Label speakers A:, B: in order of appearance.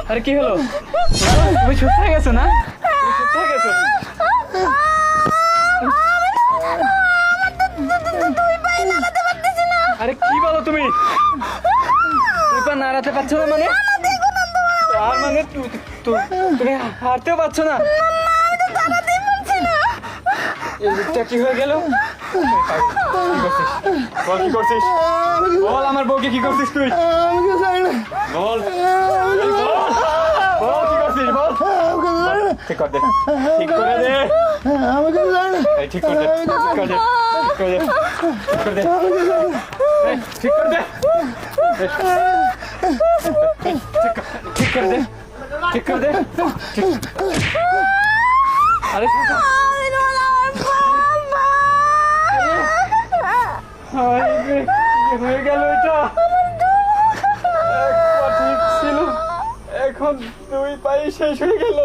A: আরে কি হলো? তুমি সুস্থ হয়ে গেছো না? তুমি সুস্থ হয়ে গেছো? আরে কি বলো তুমি? তুই পা নাড়াতে পারছো না মানে? আর মানে তুমি হাঁটতেও পারছো না? এই লোকটা কি হয়ে গেল? বল কি করছিস? বল আমার বউকে কি করছিস তুই? বল বল কি করছিস বল? ঠিক করে দে, ঠিক করে দে, এই ঠিক করে দে, ঠিক করে দে, ঠিক করে দে, ঠিক করে দে, ঠিক করে দে, ঠিক করে দে, আরে হয়ে গেল এটা। ঠিক ছিল, এখন দুই পায়ে শেষ হয়ে গেল।